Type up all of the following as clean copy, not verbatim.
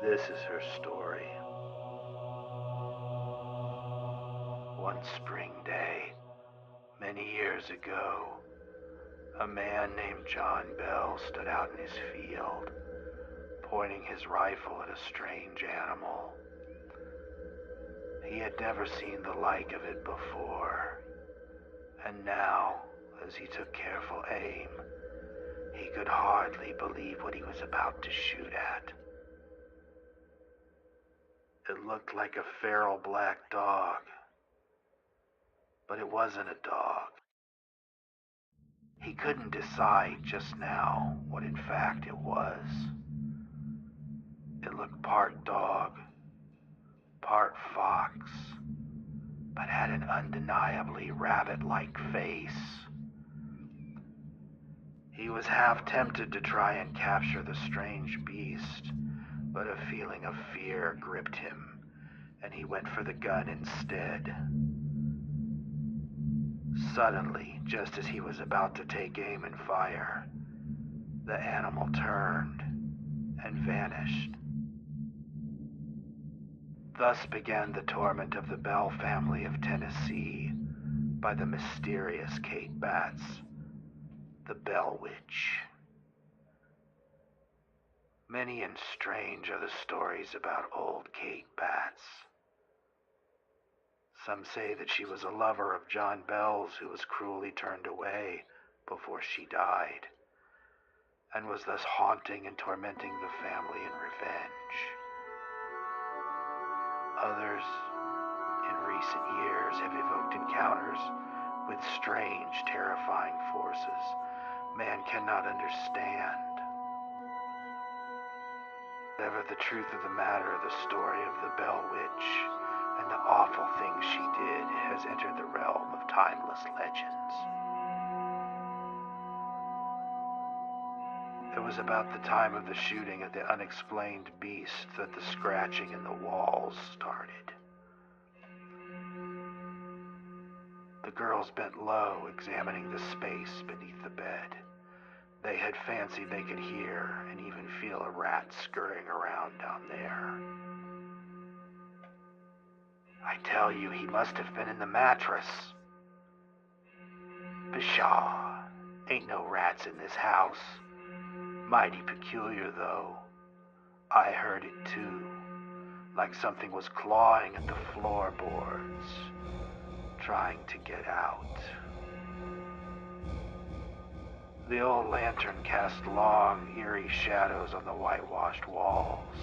This is her story. One spring day, many years ago, a man named John Bell stood out in his field, pointing his rifle at a strange animal. He had never seen the like of it before, and now, as he took careful aim, he could hardly believe what he was about to shoot at. It looked like a feral black dog, but it wasn't a dog. He couldn't decide just now what in fact it was. It looked part dog, part fox, but had an undeniably rabbit-like face. He was half tempted to try and capture the strange beast, but a feeling of fear gripped him, and he went for the gun instead. Suddenly, just as he was about to take aim and fire, the animal turned and vanished. Thus began the torment of the Bell family of Tennessee by the mysterious Kate Batts, the Bell Witch. Many and strange are the stories about old Kate Batts. Some say that she was a lover of John Bell's who was cruelly turned away before she died, and was thus haunting and tormenting the family in revenge. Others, in recent years, have evoked encounters with strange, terrifying forces man cannot understand. Whatever the truth of the matter, the story of the Bell Witch and the awful things she did has entered the realm of timeless legends. It was about the time of the shooting at the unexplained beast that the scratching in the walls started. The girls bent low, examining the space beneath the bed. They had fancied they could hear and even feel a rat scurrying around down there. I tell you, he must have been in the mattress. Pshaw, ain't no rats in this house. Mighty peculiar, though. I heard it too, like something was clawing at the floorboards, trying to get out. The old lantern cast long, eerie shadows on the whitewashed walls.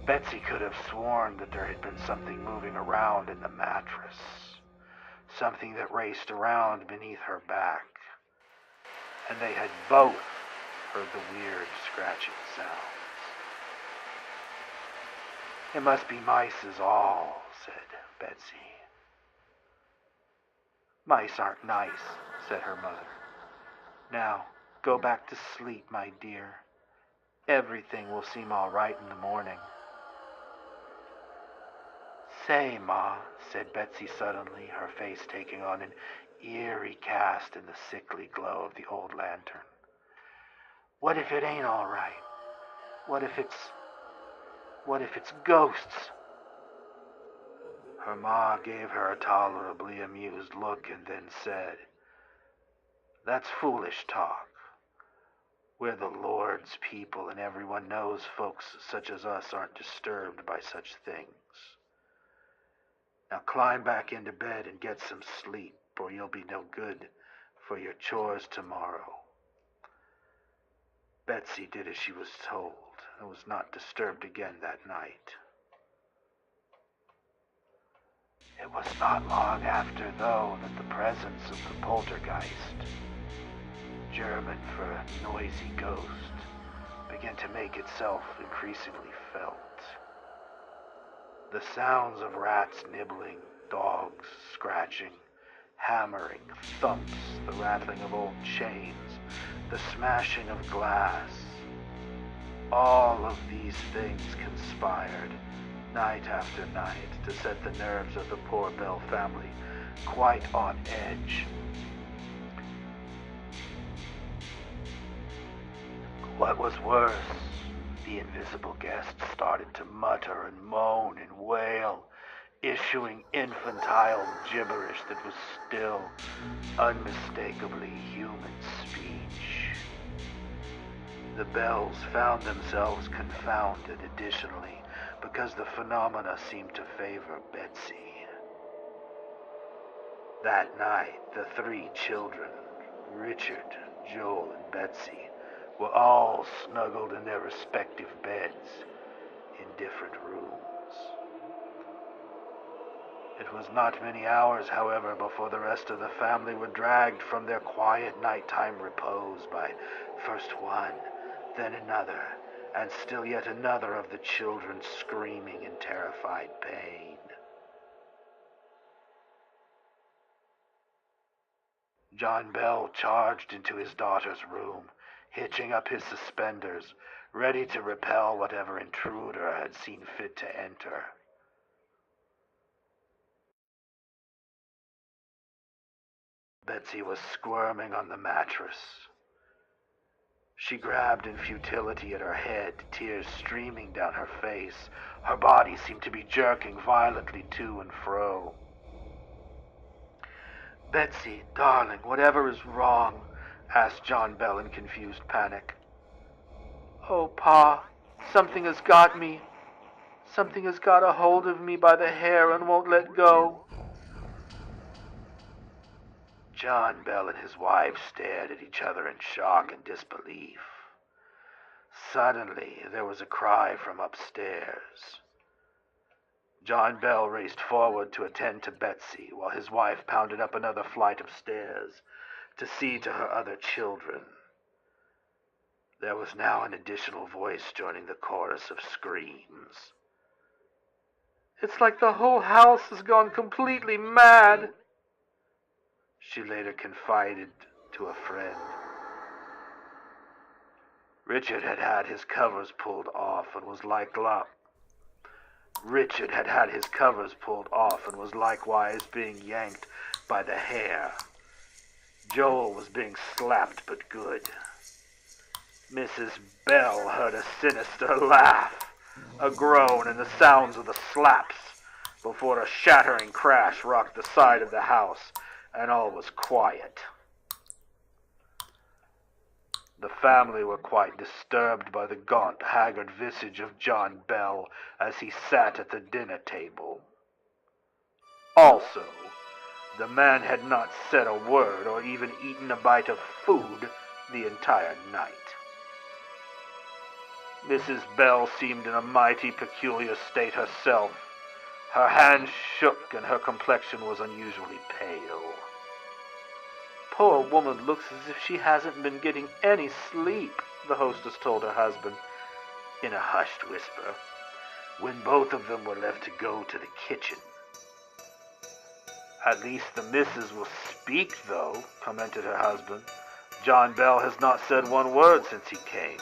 Betsy could have sworn that there had been something moving around in the mattress, something that raced around beneath her back, and they had both heard the weird scratching sounds. It must be mice is all, said Betsy. Mice aren't nice, said her mother. Now, go back to sleep, my dear. Everything will seem all right in the morning. Say, Ma, said Betsy suddenly, her face taking on an eerie cast in the sickly glow of the old lantern. What if it ain't all right? What if it's ghosts? Her ma gave her a tolerably amused look and then said, That's foolish talk. We're the Lord's people, and everyone knows folks such as us aren't disturbed by such things. Now climb back into bed and get some sleep, or you'll be no good for your chores tomorrow. Betsy did as she was told, and was not disturbed again that night. It was not long after, though, that the presence of the Poltergeist, German for noisy ghost, began to make itself increasingly felt. The sounds of rats nibbling, dogs scratching, hammering, thumps, the rattling of old chains, the smashing of glass. All of these things conspired, night after night, to set the nerves of the poor Bell family quite on edge. What was worse The invisible guest started to mutter and moan and wail, issuing infantile gibberish that was still unmistakably human speech. The bells found themselves confounded additionally because the phenomena seemed to favor Betsy. That night, the three children, Richard, Joel, and Betsy, were all snuggled in their respective beds in different rooms. It was not many hours, however, before the rest of the family were dragged from their quiet nighttime repose by first one, then another, and still yet another of the children screaming in terrified pain. John Bell charged into his daughter's room, hitching up his suspenders, ready to repel whatever intruder had seen fit to enter. Betsy was squirming on the mattress. She grabbed in futility at her head, tears streaming down her face. Her body seemed to be jerking violently to and fro. "Betsy, darling, whatever is wrong?" asked John Bell in confused panic. "Oh, Pa, something has got me. Something has got a hold of me by the hair and won't let go." John Bell and his wife stared at each other in shock and disbelief. Suddenly, there was a cry from upstairs. John Bell raced forward to attend to Betsy, while his wife pounded up another flight of stairs to see to her other children. There was now an additional voice joining the chorus of screams. "It's like the whole house has gone completely mad," she later confided to a friend. Richard had had his covers pulled off and was likewise being yanked by the hair. Joel was being slapped but good. Mrs. Bell heard a sinister laugh, a groan, and the sounds of the slaps before a shattering crash rocked the side of the house, and all was quiet. The family were quite disturbed by the gaunt, haggard visage of John Bell as he sat at the dinner table. Also, the man had not said a word or even eaten a bite of food the entire night. Mrs. Bell seemed in a mighty peculiar state herself. Her hands shook and her complexion was unusually pale. "Poor woman looks as if she hasn't been getting any sleep," the hostess told her husband in a hushed whisper, when both of them were left to go to the kitchen. "At least the missus will speak, though," commented her husband. "John Bell has not said one word since he came."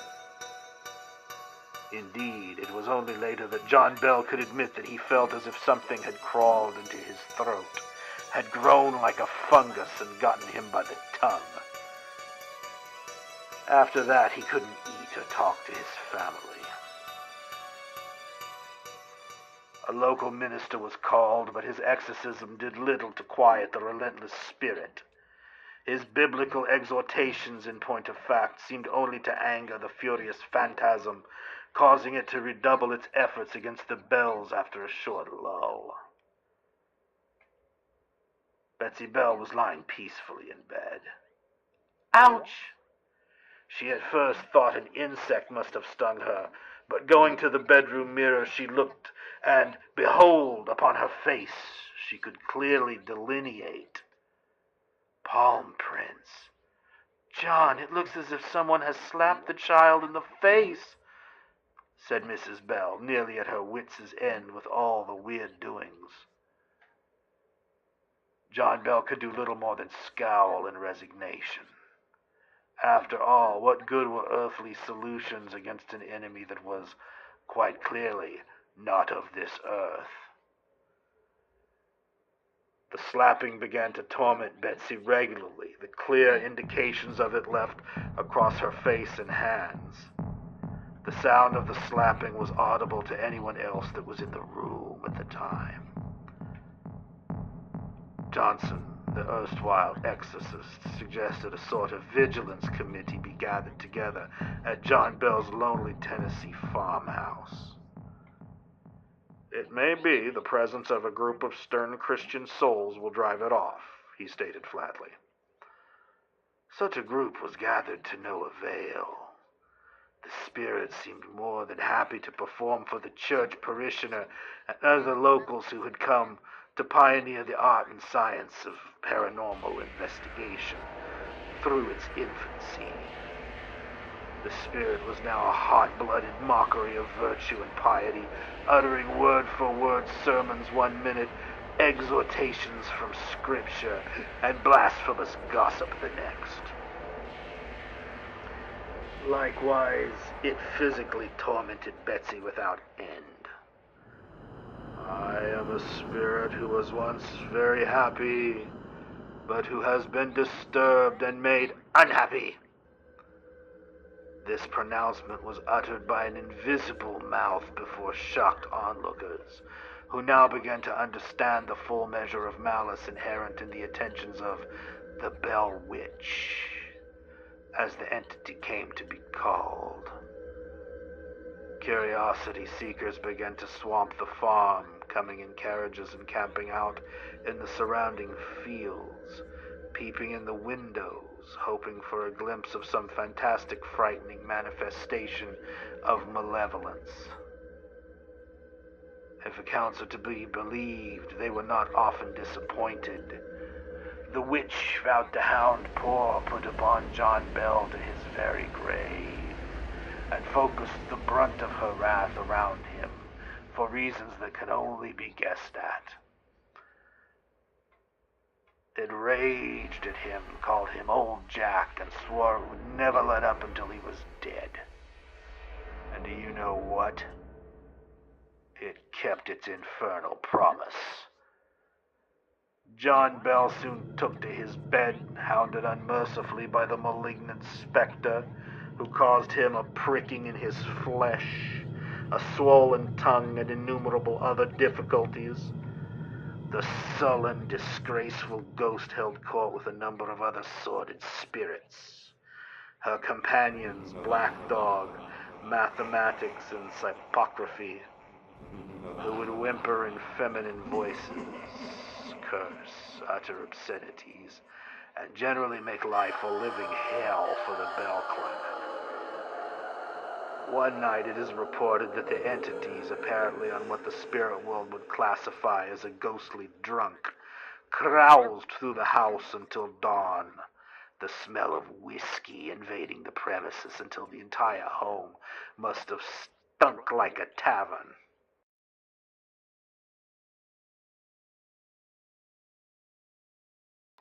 Indeed, it was only later that John Bell could admit that he felt as if something had crawled into his throat, had grown like a fungus and gotten him by the tongue. After that, he couldn't eat or talk to his family. A local minister was called, but his exorcism did little to quiet the relentless spirit. His biblical exhortations, in point of fact, seemed only to anger the furious phantasm, causing it to redouble its efforts against the bells after a short lull. Betsy Bell was lying peacefully in bed. "Ouch!" She at first thought an insect must have stung her, but going to the bedroom mirror, she looked, and behold, upon her face she could clearly delineate palm prints. "John, it looks as if someone has slapped the child in the face," said Mrs. Bell, nearly at her wits' end with all the weird doings. John Bell could do little more than scowl in resignation. After all, what good were earthly solutions against an enemy that was, quite clearly, not of this earth? The slapping began to torment Betsy regularly, the clear indications of it left across her face and hands. The sound of the slapping was audible to anyone else that was in the room at the time. Johnson, the erstwhile exorcist, suggested a sort of vigilance committee be gathered together at John Bell's lonely Tennessee farmhouse. "It may be the presence of a group of stern Christian souls will drive it off," he stated flatly. Such a group was gathered to no avail. The spirit seemed more than happy to perform for the church parishioner and other locals who had come to pioneer the art and science of paranormal investigation through its infancy. The spirit was now a hot-blooded mockery of virtue and piety, uttering word-for-word sermons one minute, exhortations from Scripture, and blasphemous gossip the next. Likewise, it physically tormented Betsy without end. "I am a spirit who was once very happy, but who has been disturbed and made unhappy." This pronouncement was uttered by an invisible mouth before shocked onlookers, who now began to understand the full measure of malice inherent in the attentions of the Bell Witch, as the entity came to be called. Curiosity seekers began to swamp the farm, coming in carriages and camping out in the surrounding fields, peeping in the windows, hoping for a glimpse of some fantastic, frightening manifestation of malevolence. If accounts are to be believed, they were not often disappointed. The witch vowed to hound poor put upon John Bell to his very grave, and focused the brunt of her wrath around him for reasons that could only be guessed at. It raged at him, called him Old Jack, and swore it would never let up until he was dead. And do you know what? It kept its infernal promise. John Bell soon took to his bed, hounded unmercifully by the malignant specter, who caused him a pricking in his flesh, a swollen tongue, and innumerable other difficulties. The sullen, disgraceful ghost held court with a number of other sordid spirits. Her companions, Black Dog, Mathematics, and Hypocrisy, who would whimper in feminine voices, curse, utter obscenities, and generally make life a living hell for the Bell clan. One night it is reported that the entities, apparently on what the spirit world would classify as a ghostly drunk, caroused through the house until dawn, the smell of whiskey invading the premises until the entire home must have stunk like a tavern.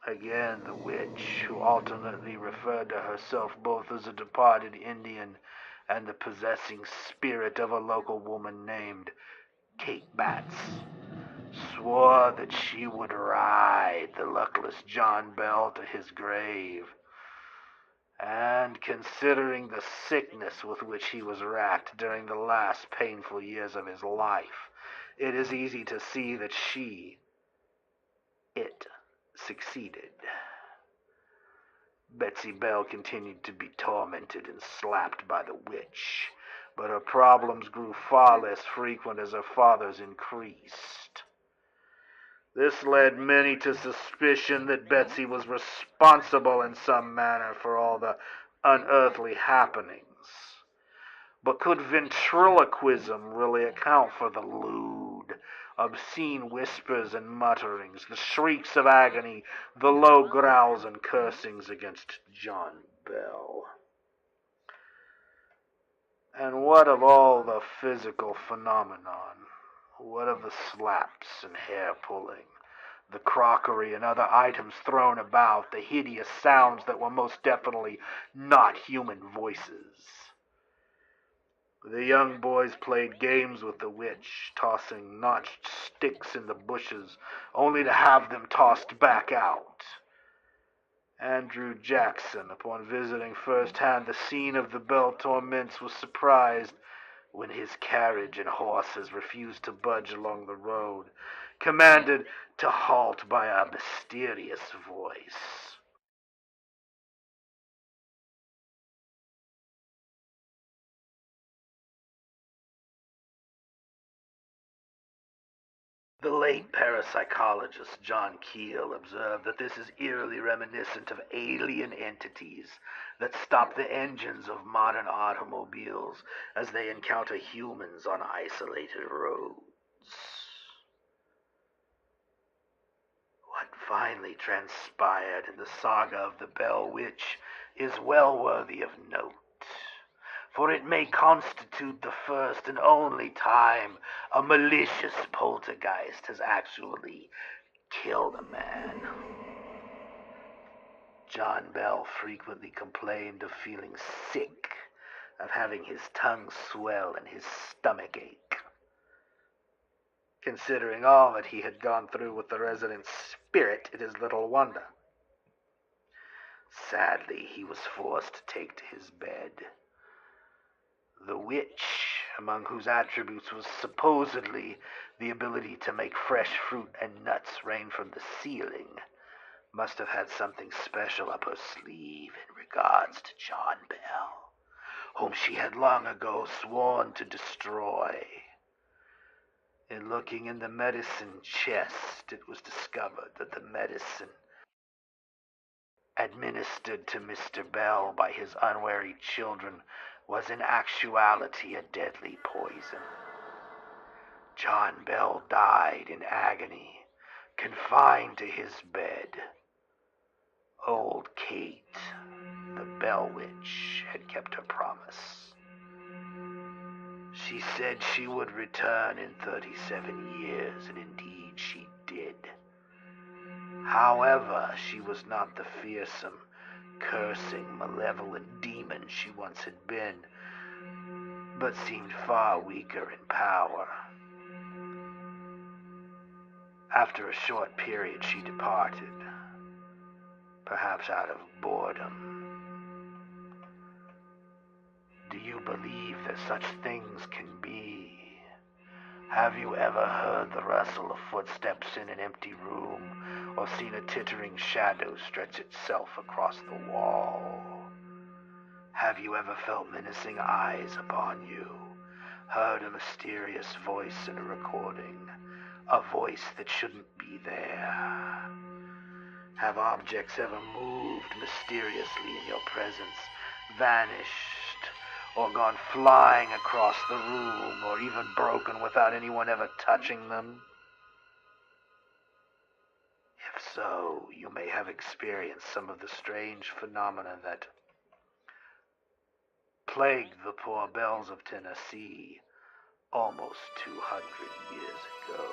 Again, the witch, who alternately referred to herself both as a departed Indian and the possessing spirit of a local woman named Kate Batts, swore that she would ride the luckless John Bell to his grave. And considering the sickness with which he was racked during the last painful years of his life, it is easy to see that it succeeded. Betsy Bell continued to be tormented and slapped by the witch, but her problems grew far less frequent as her father's increased. This led many to suspicion that Betsy was responsible in some manner for all the unearthly happenings. But could ventriloquism really account for the lewd, obscene whispers and mutterings, the shrieks of agony, the low growls and cursings against John Bell? And what of all the physical phenomenon? What of the slaps and hair pulling, the crockery and other items thrown about, the hideous sounds that were most definitely not human voices? The young boys played games with the witch, tossing notched sticks in the bushes, only to have them tossed back out. Andrew Jackson, upon visiting firsthand the scene of the Bell torments, was surprised when his carriage and horses refused to budge along the road, commanded to halt by a mysterious voice. The late parapsychologist John Keel observed that this is eerily reminiscent of alien entities that stop the engines of modern automobiles as they encounter humans on isolated roads. What finally transpired in the saga of the Bell Witch is well worthy of note, for it may constitute the first and only time a malicious poltergeist has actually killed a man. John Bell frequently complained of feeling sick, of having his tongue swell and his stomach ache. Considering all that he had gone through with the resident's spirit, it is little wonder. Sadly, he was forced to take to his bed. The witch, among whose attributes was supposedly the ability to make fresh fruit and nuts rain from the ceiling, must have had something special up her sleeve in regards to John Bell, whom she had long ago sworn to destroy. In looking in the medicine chest, it was discovered that the medicine administered to Mr. Bell by his unwary children was in actuality a deadly poison. John Bell died in agony, confined to his bed. Old Kate, the Bell Witch, had kept her promise. She said she would return in 37 years, and indeed she did. However, she was not the fearsome, cursing, malevolent demon she once had been, but seemed far weaker in power. After a short period, she departed, perhaps out of boredom. Do you believe that such things can be? Have you ever heard the rustle of footsteps in an empty room, or seen a tittering shadow stretch itself across the wall? Have you ever felt menacing eyes upon you, heard a mysterious voice in a recording, a voice that shouldn't be there? Have objects ever moved mysteriously in your presence, vanished, or gone flying across the room, or even broken without anyone ever touching them? If so, you may have experienced some of the strange phenomena that plagued the poor Bells of Tennessee almost 200 years ago.